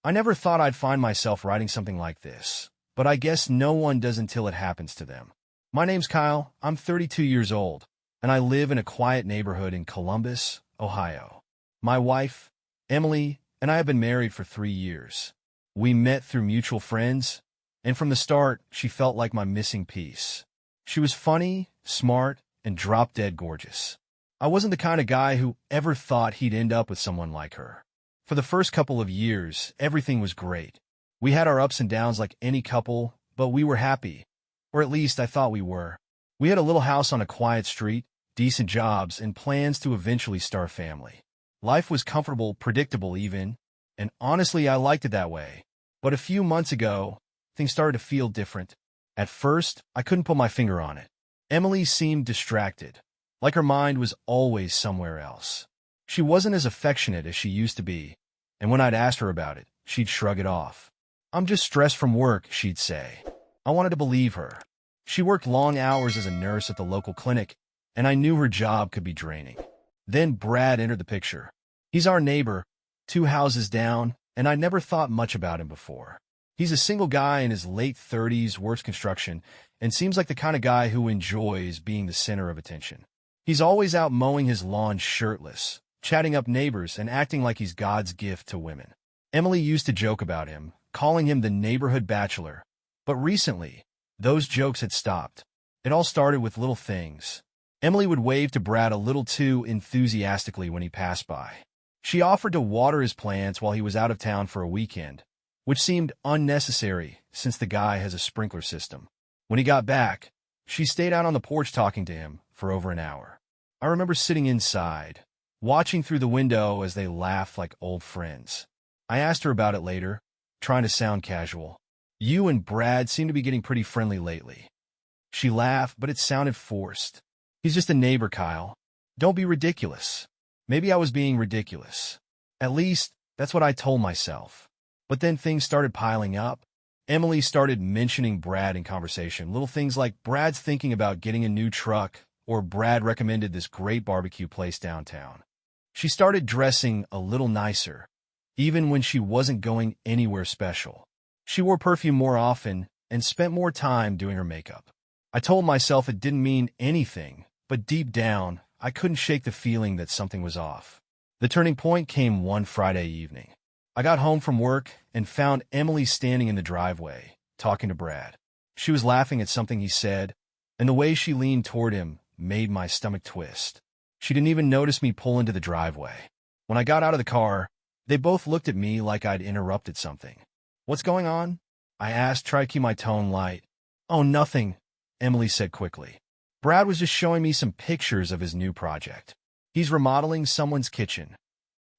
I never thought I'd find myself writing something like this, but I guess no one does until it happens to them. My name's Kyle, I'm 32 years old, and I live in a quiet neighborhood in Columbus, Ohio. My wife, Emily, and I have been married for 3 years. We met through mutual friends, and from the start, she felt like my missing piece. She was funny, smart, and drop-dead gorgeous. I wasn't the kind of guy who ever thought he'd end up with someone like her. For the first couple of years, everything was great. We had our ups and downs like any couple, but we were happy. Or at least I thought we were. We had a little house on a quiet street, decent jobs, and plans to eventually start a family. Life was comfortable, predictable even, and honestly I liked it that way. But a few months ago, things started to feel different. At first, I couldn't put my finger on it. Emily seemed distracted, like her mind was always somewhere else. She wasn't as affectionate as she used to be, and when I'd ask her about it, she'd shrug it off. "I'm just stressed from work," she'd say. I wanted to believe her. She worked long hours as a nurse at the local clinic, and I knew her job could be draining. Then Brad entered the picture. He's our neighbor, 2 houses down, and I'd never thought much about him before. He's a single guy in his late 30s, works construction, and seems like the kind of guy who enjoys being the center of attention. He's always out mowing his lawn shirtless, chatting up neighbors, and acting like he's God's gift to women. Emily used to joke about him, calling him the neighborhood bachelor. But recently, those jokes had stopped. It all started with little things. Emily would wave to Brad a little too enthusiastically when he passed by. She offered to water his plants while he was out of town for a weekend, which seemed unnecessary since the guy has a sprinkler system. When he got back, she stayed out on the porch talking to him for over an hour. I remember sitting inside, watching through the window as they laughed like old friends. I asked her about it later, trying to sound casual. "You and Brad seem to be getting pretty friendly lately." She laughed, but it sounded forced. "He's just a neighbor, Kyle. Don't be ridiculous." Maybe I was being ridiculous. At least, that's what I told myself. But then things started piling up. Emily started mentioning Brad in conversation. Little things like Brad's thinking about getting a new truck, or Brad recommended this great barbecue place downtown. She started dressing a little nicer, even when she wasn't going anywhere special. She wore perfume more often and spent more time doing her makeup. I told myself it didn't mean anything, but deep down, I couldn't shake the feeling that something was off. The turning point came one Friday evening. I got home from work and found Emily standing in the driveway, talking to Brad. She was laughing at something he said, and the way she leaned toward him made my stomach twist. She didn't even notice me pull into the driveway. When I got out of the car, they both looked at me like I'd interrupted something. "What's going on?" I asked, trying to keep my tone light. "Oh, nothing," Emily said quickly. "Brad was just showing me some pictures of his new project. He's remodeling someone's kitchen."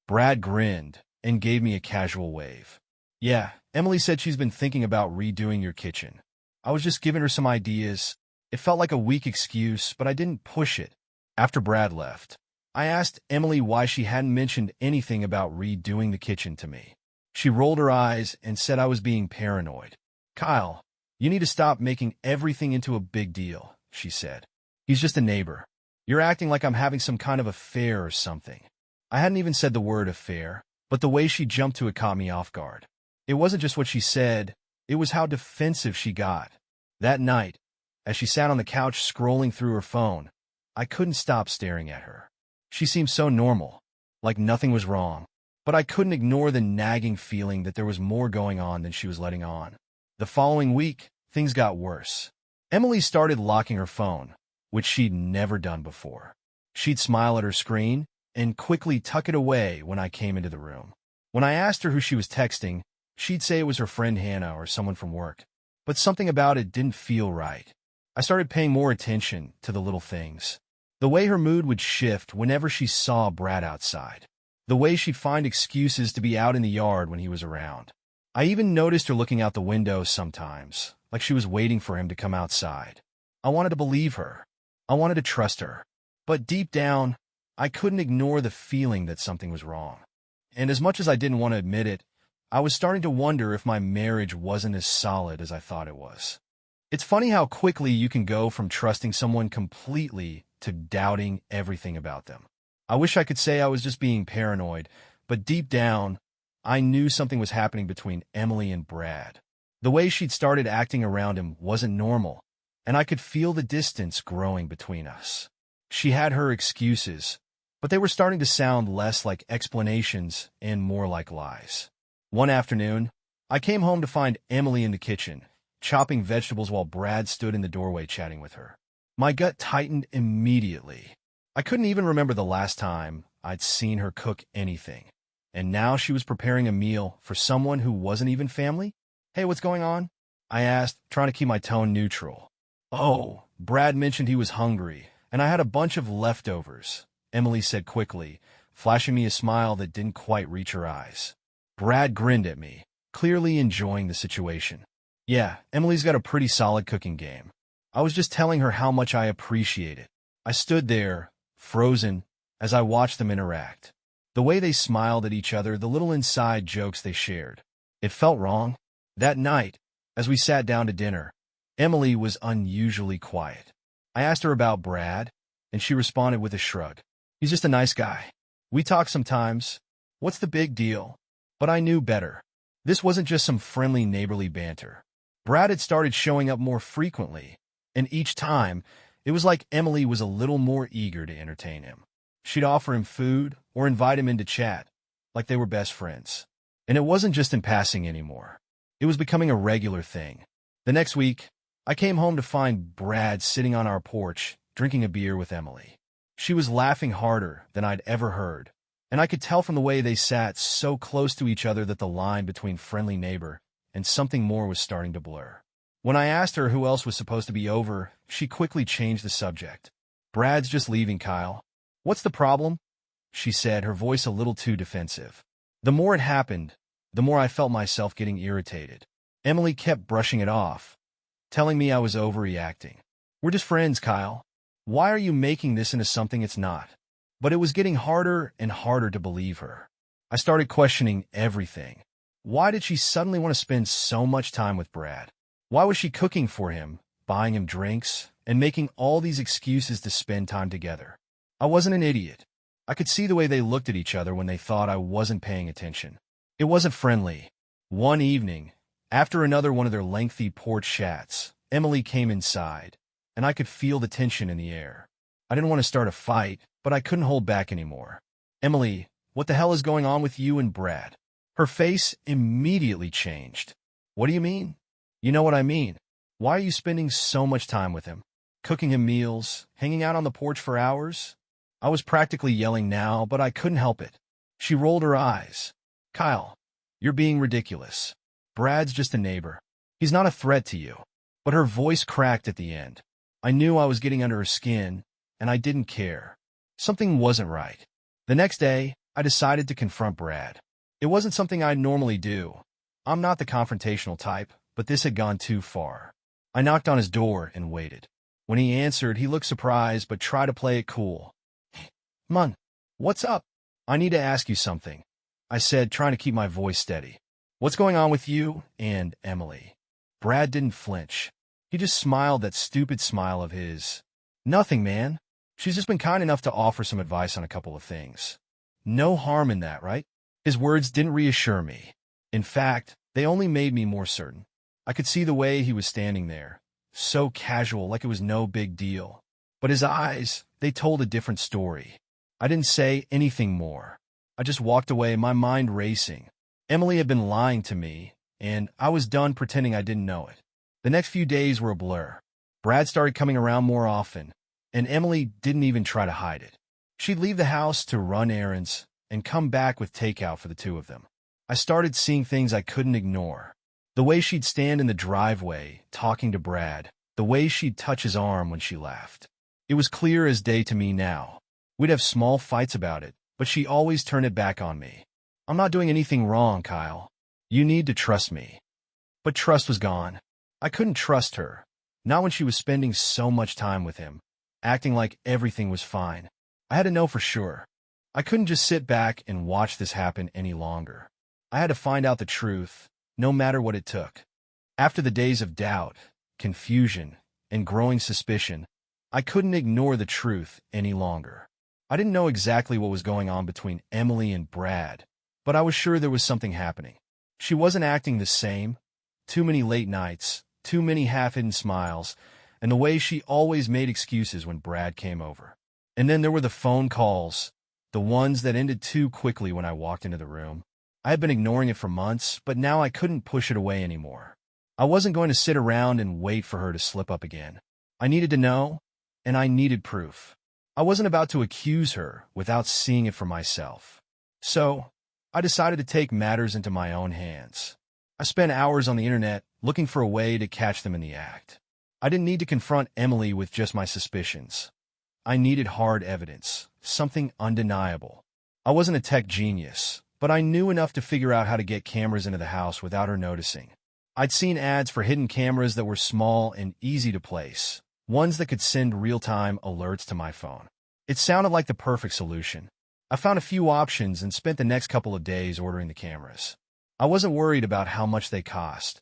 Brad grinned and gave me a casual wave. "Yeah, Emily said she's been thinking about redoing your kitchen. I was just giving her some ideas." It felt like a weak excuse, but I didn't push it. After Brad left, I asked Emily why she hadn't mentioned anything about redoing the kitchen to me. She rolled her eyes and said I was being paranoid. "Kyle, you need to stop making everything into a big deal," she said. "He's just a neighbor. You're acting like I'm having some kind of affair or something." I hadn't even said the word affair, but the way she jumped to it caught me off guard. It wasn't just what she said, it was how defensive she got. That night, as she sat on the couch scrolling through her phone, I couldn't stop staring at her. She seemed so normal, like nothing was wrong, but I couldn't ignore the nagging feeling that there was more going on than she was letting on. The following week, things got worse. Emily started locking her phone, which she'd never done before. She'd smile at her screen and quickly tuck it away when I came into the room. When I asked her who she was texting, she'd say it was her friend Hannah or someone from work. But something about it didn't feel right. I started paying more attention to the little things. The way her mood would shift whenever she saw Brad outside. The way she'd find excuses to be out in the yard when he was around. I even noticed her looking out the window sometimes, like she was waiting for him to come outside. I wanted to believe her. I wanted to trust her. But deep down, I couldn't ignore the feeling that something was wrong. And as much as I didn't want to admit it, I was starting to wonder if my marriage wasn't as solid as I thought it was. It's funny how quickly you can go from trusting someone completely to doubting everything about them. I wish I could say I was just being paranoid, but deep down, I knew something was happening between Emily and Brad. The way she'd started acting around him wasn't normal, and I could feel the distance growing between us. She had her excuses, but they were starting to sound less like explanations and more like lies. One afternoon, I came home to find Emily in the kitchen, chopping vegetables while Brad stood in the doorway chatting with her. My gut tightened immediately. I couldn't even remember the last time I'd seen her cook anything. And now she was preparing a meal for someone who wasn't even family? "Hey, what's going on?" I asked, trying to keep my tone neutral. "Oh, Brad mentioned he was hungry, and I had a bunch of leftovers," Emily said quickly, flashing me a smile that didn't quite reach her eyes. Brad grinned at me, clearly enjoying the situation. "Yeah, Emily's got a pretty solid cooking game." I was just telling her how much I appreciate it. I stood there, frozen, as I watched them interact. The way they smiled at each other, the little inside jokes they shared. It felt wrong. That night, as we sat down to dinner, Emily was unusually quiet. I asked her about Brad, and she responded with a shrug. "He's just a nice guy. We talk sometimes. What's the big deal?" But I knew better. This wasn't just some friendly neighborly banter. Brad had started showing up more frequently, and each time, it was like Emily was a little more eager to entertain him. She'd offer him food or invite him in to chat, like they were best friends. And it wasn't just in passing anymore. It was becoming a regular thing. The next week, I came home to find Brad sitting on our porch, drinking a beer with Emily. She was laughing harder than I'd ever heard, and I could tell from the way they sat so close to each other that the line between friendly neighbor and something more was starting to blur. When I asked her who else was supposed to be over, she quickly changed the subject. "Brad's just leaving, Kyle." "What's the problem?" she said, her voice a little too defensive. The more it happened, the more I felt myself getting irritated. Emily kept brushing it off, telling me I was overreacting. "We're just friends, Kyle. Why are you making this into something it's not?" But it was getting harder and harder to believe her. I started questioning everything. Why did she suddenly want to spend so much time with Brad? Why was she cooking for him, buying him drinks, and making all these excuses to spend time together? I wasn't an idiot. I could see the way they looked at each other when they thought I wasn't paying attention. It wasn't friendly. One evening, after another one of their lengthy porch chats, Emily came inside, and I could feel the tension in the air. I didn't want to start a fight, but I couldn't hold back anymore. "Emily, what the hell is going on with you and Brad?" Her face immediately changed. "What do you mean?" "You know what I mean. Why are you spending so much time with him? Cooking him meals, hanging out on the porch for hours?" I was practically yelling now, but I couldn't help it. She rolled her eyes. "Kyle, you're being ridiculous. Brad's just a neighbor. He's not a threat to you." But her voice cracked at the end. I knew I was getting under her skin, and I didn't care. Something wasn't right. The next day, I decided to confront Brad. It wasn't something I'd normally do. I'm not the confrontational type, but this had gone too far. I knocked on his door and waited. When he answered, he looked surprised but tried to play it cool. "Mun, what's up?" "I need to ask you something," I said, trying to keep my voice steady. "What's going on with you and Emily?" Brad didn't flinch. He just smiled that stupid smile of his. "Nothing, man. She's just been kind enough to offer some advice on a couple of things. No harm in that, right?" His words didn't reassure me. In fact, they only made me more certain. I could see the way he was standing there, so casual, like it was no big deal. But his eyes, they told a different story. I didn't say anything more. I just walked away, my mind racing. Emily had been lying to me, and I was done pretending I didn't know it. The next few days were a blur. Brad started coming around more often, and Emily didn't even try to hide it. She'd leave the house to run errands and come back with takeout for the two of them. I started seeing things I couldn't ignore. The way she'd stand in the driveway, talking to Brad, the way she'd touch his arm when she laughed. It was clear as day to me now. We'd have small fights about it, but she always turned it back on me. "I'm not doing anything wrong, Kyle. You need to trust me." But trust was gone. I couldn't trust her, not when she was spending so much time with him, acting like everything was fine. I had to know for sure. I couldn't just sit back and watch this happen any longer. I had to find out the truth, no matter what it took. After the days of doubt, confusion, and growing suspicion, I couldn't ignore the truth any longer. I didn't know exactly what was going on between Emily and Brad, but I was sure there was something happening. She wasn't acting the same. Too many late nights, too many half-hidden smiles, and the way she always made excuses when Brad came over. And then there were the phone calls, the ones that ended too quickly when I walked into the room. I had been ignoring it for months, but now I couldn't push it away anymore. I wasn't going to sit around and wait for her to slip up again. I needed to know, and I needed proof. I wasn't about to accuse her without seeing it for myself. So, I decided to take matters into my own hands. I spent hours on the internet looking for a way to catch them in the act. I didn't need to confront Emily with just my suspicions. I needed hard evidence, something undeniable. I wasn't a tech genius, but I knew enough to figure out how to get cameras into the house without her noticing. I'd seen ads for hidden cameras that were small and easy to place, ones that could send real-time alerts to my phone. It sounded like the perfect solution. I found a few options and spent the next couple of days ordering the cameras. I wasn't worried about how much they cost.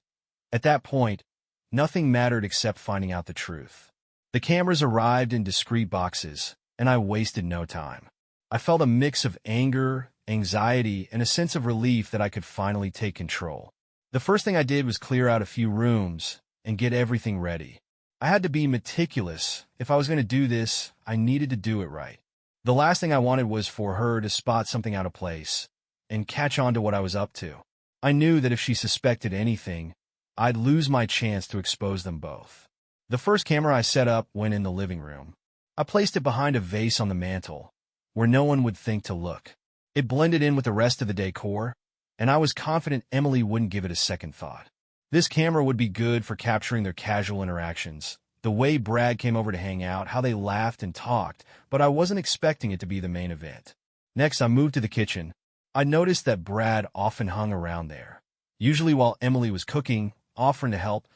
At that point, nothing mattered except finding out the truth. The cameras arrived in discreet boxes, and I wasted no time. I felt a mix of anger, anxiety, and a sense of relief that I could finally take control. The first thing I did was clear out a few rooms and get everything ready. I had to be meticulous. If I was going to do this, I needed to do it right. The last thing I wanted was for her to spot something out of place and catch on to what I was up to. I knew that if she suspected anything, I'd lose my chance to expose them both. The first camera I set up went in the living room. I placed it behind a vase on the mantel, where no one would think to look. It blended in with the rest of the decor, and I was confident Emily wouldn't give it a second thought. This camera would be good for capturing their casual interactions, the way Brad came over to hang out, how they laughed and talked, but I wasn't expecting it to be the main event. Next, I moved to the kitchen. I noticed that Brad often hung around there, usually while Emily was cooking, offering to help,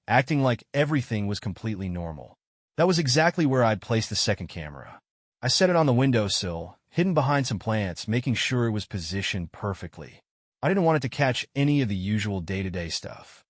acting like everything was completely normal. That was exactly where I'd placed the second camera. I set it on the windowsill, hidden behind some plants, making sure it was positioned perfectly. I didn't want it to catch any of the usual day-to-day stuff.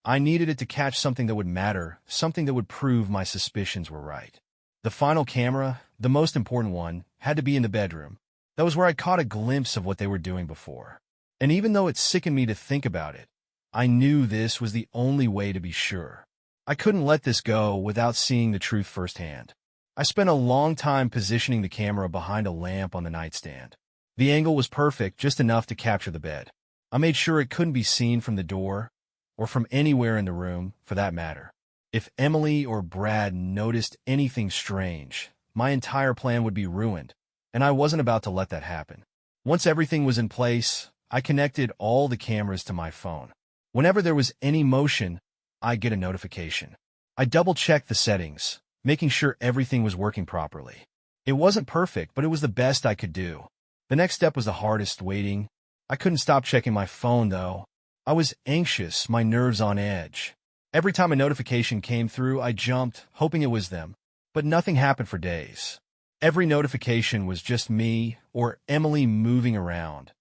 I needed it to catch something that would matter, something that would prove my suspicions were right. The final camera, the most important one, had to be in the bedroom. That was where I caught a glimpse of what they were doing before. And even though it sickened me to think about it, I knew this was the only way to be sure. I couldn't let this go without seeing the truth firsthand. I spent a long time positioning the camera behind a lamp on the nightstand. The angle was perfect, just enough to capture the bed. I made sure it couldn't be seen from the door, or from anywhere in the room, for that matter. If Emily or Brad noticed anything strange, my entire plan would be ruined, and I wasn't about to let that happen. Once everything was in place, I connected all the cameras to my phone. Whenever there was any motion, I'd get a notification. I double-checked the settings, making sure everything was working properly. It wasn't perfect, but it was the best I could do. The next step was the hardest, waiting. I couldn't stop checking my phone, though. I was anxious, my nerves on edge. Every time a notification came through, I jumped, hoping it was them. But nothing happened for days. Every notification was just me or Emily moving around.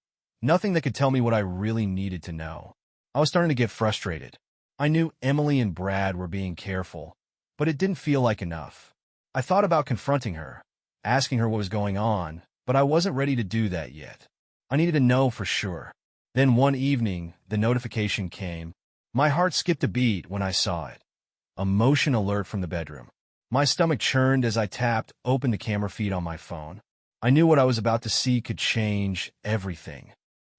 Nothing that could tell me what I really needed to know. I was starting to get frustrated. I knew Emily and Brad were being careful, but it didn't feel like enough. I thought about confronting her, asking her what was going on, but I wasn't ready to do that yet. I needed to know for sure. Then one evening, the notification came. My heart skipped a beat when I saw it. A motion alert from the bedroom. My stomach churned as I tapped open the camera feed on my phone. I knew what I was about to see could change everything.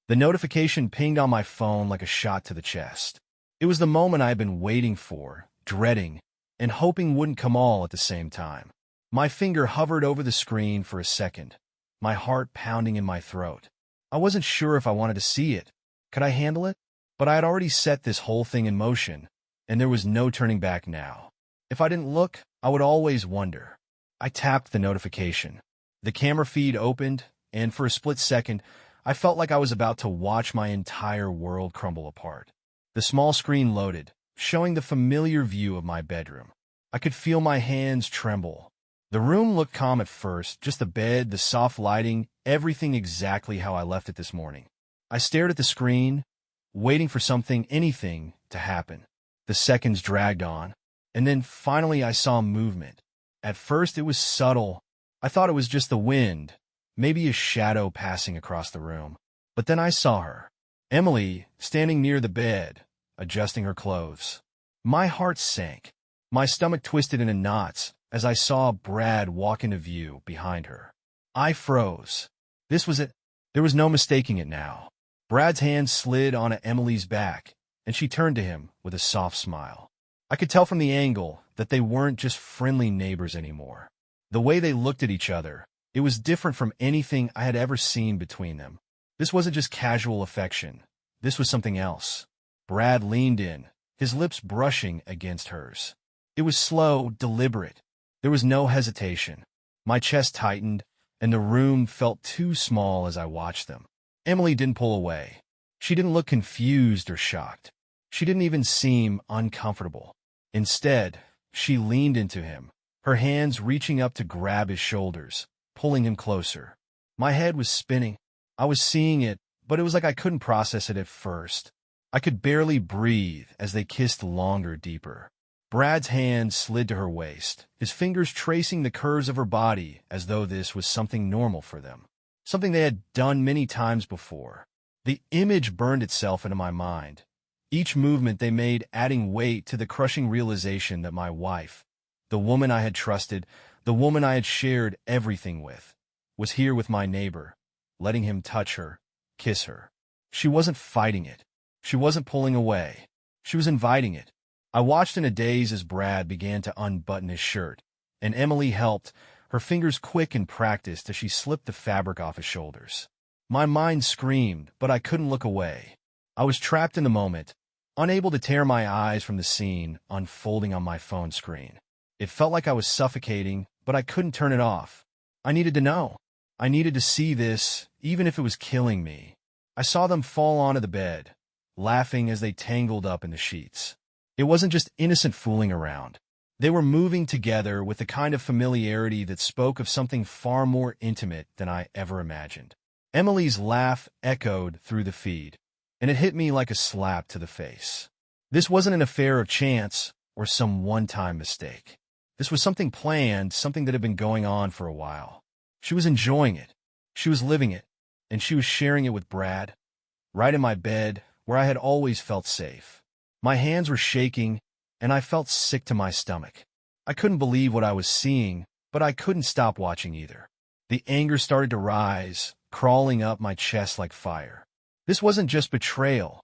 The notification pinged on my phone like a shot to the chest. It was the moment I had been waiting for, dreading, and hoping wouldn't come all at the same time. My finger hovered over the screen for a second, my heart pounding in my throat. I wasn't sure if I wanted to see it. Could I handle it? But I had already set this whole thing in motion, and there was no turning back now. If I didn't look, I would always wonder. I tapped the notification. The camera feed opened, and for a split second, I felt like I was about to watch my entire world crumble apart. The small screen loaded, showing the familiar view of my bedroom. I could feel my hands tremble. The room looked calm at first, just the bed, the soft lighting, everything exactly how I left it this morning. I stared at the screen, waiting for something, anything, to happen. The seconds dragged on, and then finally I saw movement. At first it was subtle. I thought it was just the wind, maybe a shadow passing across the room. But then I saw her, Emily, standing near the bed, adjusting her clothes. My heart sank. My stomach twisted into knots as I saw Brad walk into view behind her. I froze. This was it. There was no mistaking it now. Brad's hand slid onto Emily's back, and she turned to him with a soft smile. I could tell from the angle that they weren't just friendly neighbors anymore. The way they looked at each other, it was different from anything I had ever seen between them. This wasn't just casual affection. This was something else. Brad leaned in, his lips brushing against hers. It was slow, deliberate. There was no hesitation. My chest tightened, and the room felt too small as I watched them. Emily didn't pull away. She didn't look confused or shocked. She didn't even seem uncomfortable. Instead, she leaned into him, her hands reaching up to grab his shoulders, pulling him closer. My head was spinning. I was seeing it, but it was like I couldn't process it at first. I could barely breathe as they kissed longer, deeper. Brad's hand slid to her waist, his fingers tracing the curves of her body as though this was something normal for them, something they had done many times before. The image burned itself into my mind, each movement they made adding weight to the crushing realization that my wife, the woman I had trusted, the woman I had shared everything with, was here with my neighbor, letting him touch her, kiss her. She wasn't fighting it. She wasn't pulling away. She was inviting it. I watched in a daze as Brad began to unbutton his shirt, and Emily helped, her fingers quick and practiced as she slipped the fabric off his shoulders. My mind screamed, but I couldn't look away. I was trapped in the moment, unable to tear my eyes from the scene unfolding on my phone screen. It felt like I was suffocating, but I couldn't turn it off. I needed to know. I needed to see this, even if it was killing me. I saw them fall onto the bed, laughing as they tangled up in the sheets. It wasn't just innocent fooling around. They were moving together with the kind of familiarity that spoke of something far more intimate than I ever imagined. Emily's laugh echoed through the feed, and it hit me like a slap to the face. This wasn't an affair of chance or some one-time mistake. This was something planned, something that had been going on for a while. She was enjoying it. She was living it, and she was sharing it with Brad, right in my bed, where I had always felt safe. My hands were shaking, and I felt sick to my stomach. I couldn't believe what I was seeing, but I couldn't stop watching either. The anger started to rise, crawling up my chest like fire. This wasn't just betrayal.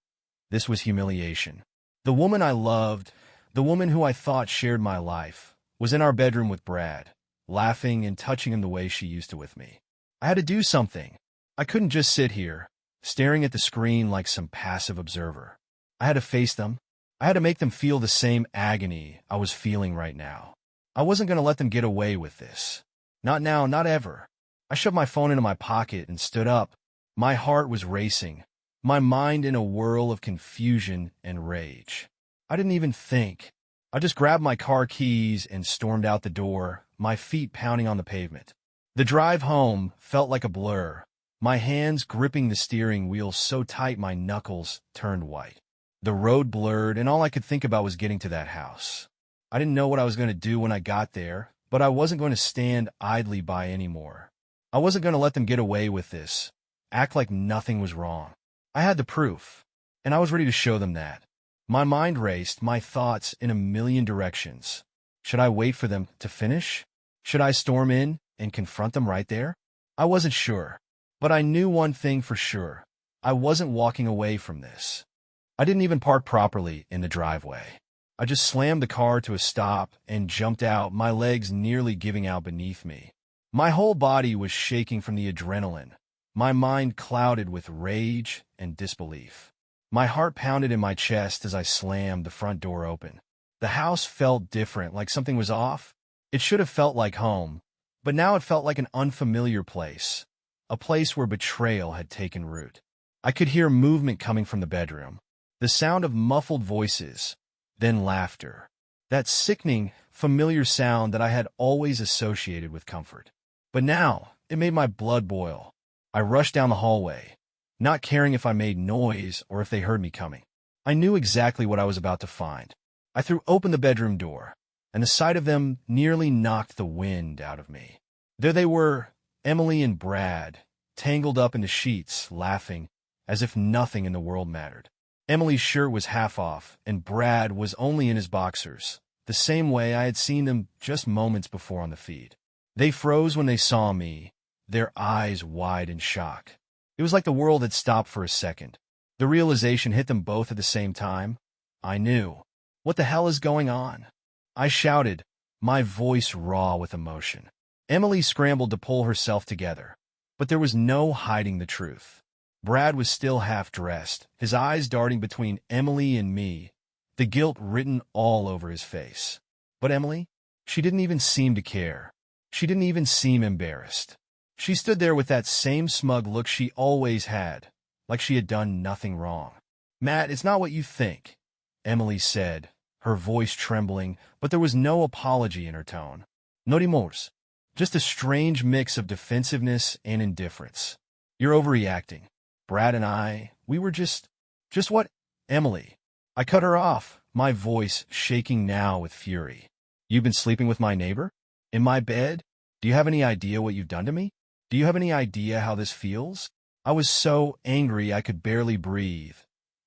This was humiliation. The woman I loved, the woman who I thought shared my life, was in our bedroom with Brad, laughing and touching him the way she used to with me. I had to do something. I couldn't just sit here, staring at the screen like some passive observer. I had to face them. I had to make them feel the same agony I was feeling right now. I wasn't going to let them get away with this. Not now, not ever. I shoved my phone into my pocket and stood up. My heart was racing, my mind in a whirl of confusion and rage. I didn't even think. I just grabbed my car keys and stormed out the door, my feet pounding on the pavement. The drive home felt like a blur, my hands gripping the steering wheel so tight my knuckles turned white. The road blurred, and all I could think about was getting to that house. I didn't know what I was going to do when I got there, but I wasn't going to stand idly by anymore. I wasn't going to let them get away with this, act like nothing was wrong. I had the proof, and I was ready to show them that. My mind raced, my thoughts in a million directions. Should I wait for them to finish? Should I storm in and confront them right there? I wasn't sure, but I knew one thing for sure. I wasn't walking away from this. I didn't even park properly in the driveway. I just slammed the car to a stop and jumped out, my legs nearly giving out beneath me. My whole body was shaking from the adrenaline, my mind clouded with rage and disbelief. My heart pounded in my chest as I slammed the front door open. The house felt different, like something was off. It should have felt like home, but now it felt like an unfamiliar place, a place where betrayal had taken root. I could hear movement coming from the bedroom, the sound of muffled voices, then laughter, that sickening, familiar sound that I had always associated with comfort. But now, it made my blood boil. I rushed down the hallway, not caring if I made noise or if they heard me coming. I knew exactly what I was about to find. I threw open the bedroom door, and the sight of them nearly knocked the wind out of me. There they were, Emily and Brad, tangled up in the sheets, laughing, as if nothing in the world mattered. Emily's shirt was half off, and Brad was only in his boxers, the same way I had seen them just moments before on the feed. They froze when they saw me, their eyes wide in shock. It was like the world had stopped for a second. The realization hit them both at the same time. I knew. What the hell is going on? I shouted, my voice raw with emotion. Emily scrambled to pull herself together, but there was no hiding the truth. Brad was still half-dressed, his eyes darting between Emily and me, the guilt written all over his face. But Emily? She didn't even seem to care. She didn't even seem embarrassed. She stood there with that same smug look she always had, like she had done nothing wrong. Matt, it's not what you think, Emily said, her voice trembling, but there was no apology in her tone. No remorse. Just a strange mix of defensiveness and indifference. You're overreacting. Brad and we were just what? Emily. I cut her off, my voice shaking now with fury. You've been sleeping with my neighbor? In my bed? Do you have any idea what you've done to me? Do you have any idea how this feels? I was so angry I could barely breathe,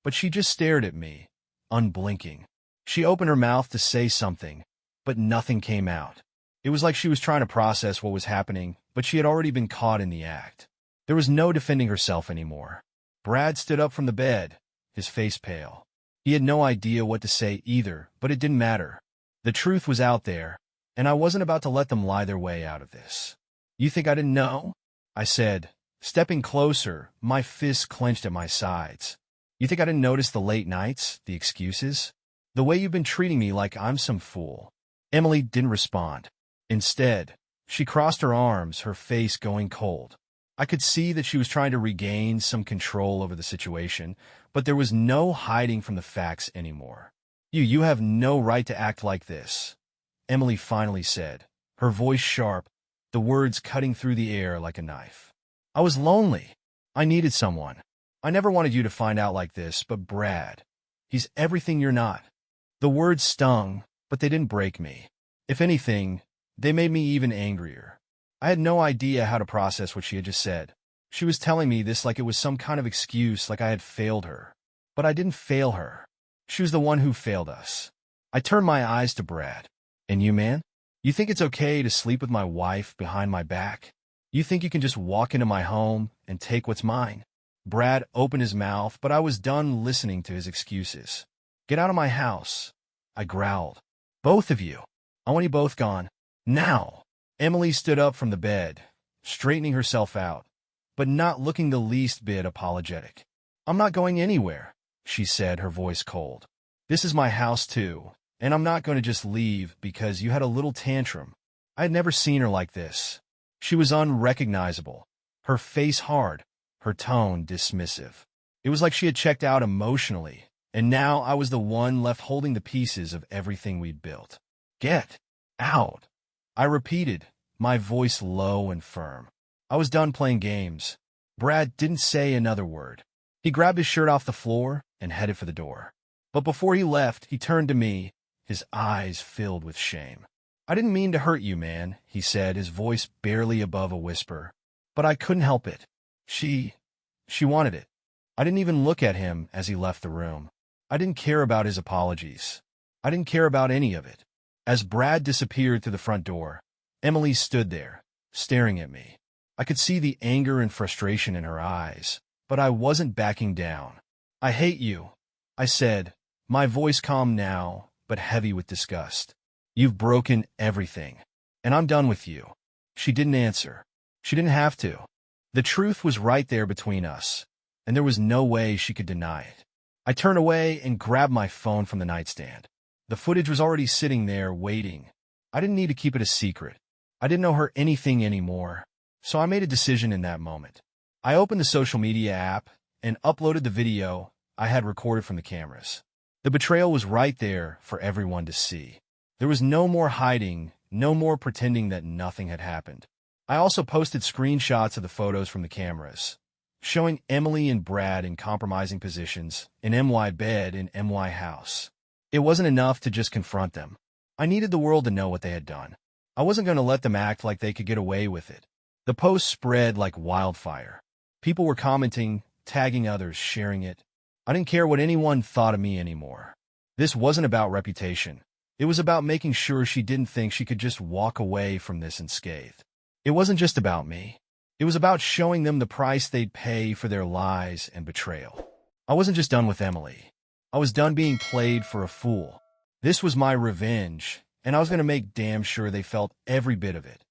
but she just stared at me, unblinking. She opened her mouth to say something, but nothing came out. It was like she was trying to process what was happening, but she had already been caught in the act. There was no defending herself anymore. Brad stood up from the bed, his face pale. He had no idea what to say either, but it didn't matter. The truth was out there, and I wasn't about to let them lie their way out of this. You think I didn't know? I said, stepping closer, my fists clenched at my sides. You think I didn't notice the late nights, the excuses? The way you've been treating me like I'm some fool? Emily didn't respond. Instead, she crossed her arms, her face going cold. I could see that she was trying to regain some control over the situation, but there was no hiding from the facts anymore. You have no right to act like this, Emily finally said, her voice sharp, the words cutting through the air like a knife. I was lonely. I needed someone. I never wanted you to find out like this, but Brad, he's everything you're not. The words stung, but they didn't break me. If anything, they made me even angrier. I had no idea how to process what she had just said. She was telling me this like it was some kind of excuse, like I had failed her. But I didn't fail her. She was the one who failed us. I turned my eyes to Brad. And you, man? You think it's okay to sleep with my wife behind my back? You think you can just walk into my home and take what's mine? Brad opened his mouth, but I was done listening to his excuses. Get out of my house, I growled. Both of you. I want you both gone. Now. Emily stood up from the bed, straightening herself out, but not looking the least bit apologetic. I'm not going anywhere, she said, her voice cold. This is my house too, and I'm not going to just leave because you had a little tantrum. I had never seen her like this. She was unrecognizable, her face hard, her tone dismissive. It was like she had checked out emotionally, and now I was the one left holding the pieces of everything we'd built. Get out, I repeated, my voice low and firm. I was done playing games. Brad didn't say another word. He grabbed his shirt off the floor and headed for the door. But before he left, he turned to me, his eyes filled with shame. I didn't mean to hurt you, man, he said, his voice barely above a whisper. But I couldn't help it. She wanted it. I didn't even look at him as he left the room. I didn't care about his apologies. I didn't care about any of it. As Brad disappeared through the front door, Emily stood there, staring at me. I could see the anger and frustration in her eyes, but I wasn't backing down. I hate you, I said, my voice calm now, but heavy with disgust. You've broken everything, and I'm done with you. She didn't answer. She didn't have to. The truth was right there between us, and there was no way she could deny it. I turned away and grabbed my phone from the nightstand. The footage was already sitting there, waiting. I didn't need to keep it a secret. I didn't owe her anything anymore, so I made a decision in that moment. I opened the social media app and uploaded the video I had recorded from the cameras. The betrayal was right there for everyone to see. There was no more hiding, no more pretending that nothing had happened. I also posted screenshots of the photos from the cameras, showing Emily and Brad in compromising positions, in MY bed, in MY house. It wasn't enough to just confront them. I needed the world to know what they had done. I wasn't going to let them act like they could get away with it. The posts spread like wildfire. People were commenting, tagging others, sharing it. I didn't care what anyone thought of me anymore. This wasn't about reputation. It was about making sure she didn't think she could just walk away from this unscathed. It wasn't just about me. It was about showing them the price they'd pay for their lies and betrayal. I wasn't just done with Emily. I was done being played for a fool. This was my revenge, and I was going to make damn sure they felt every bit of it.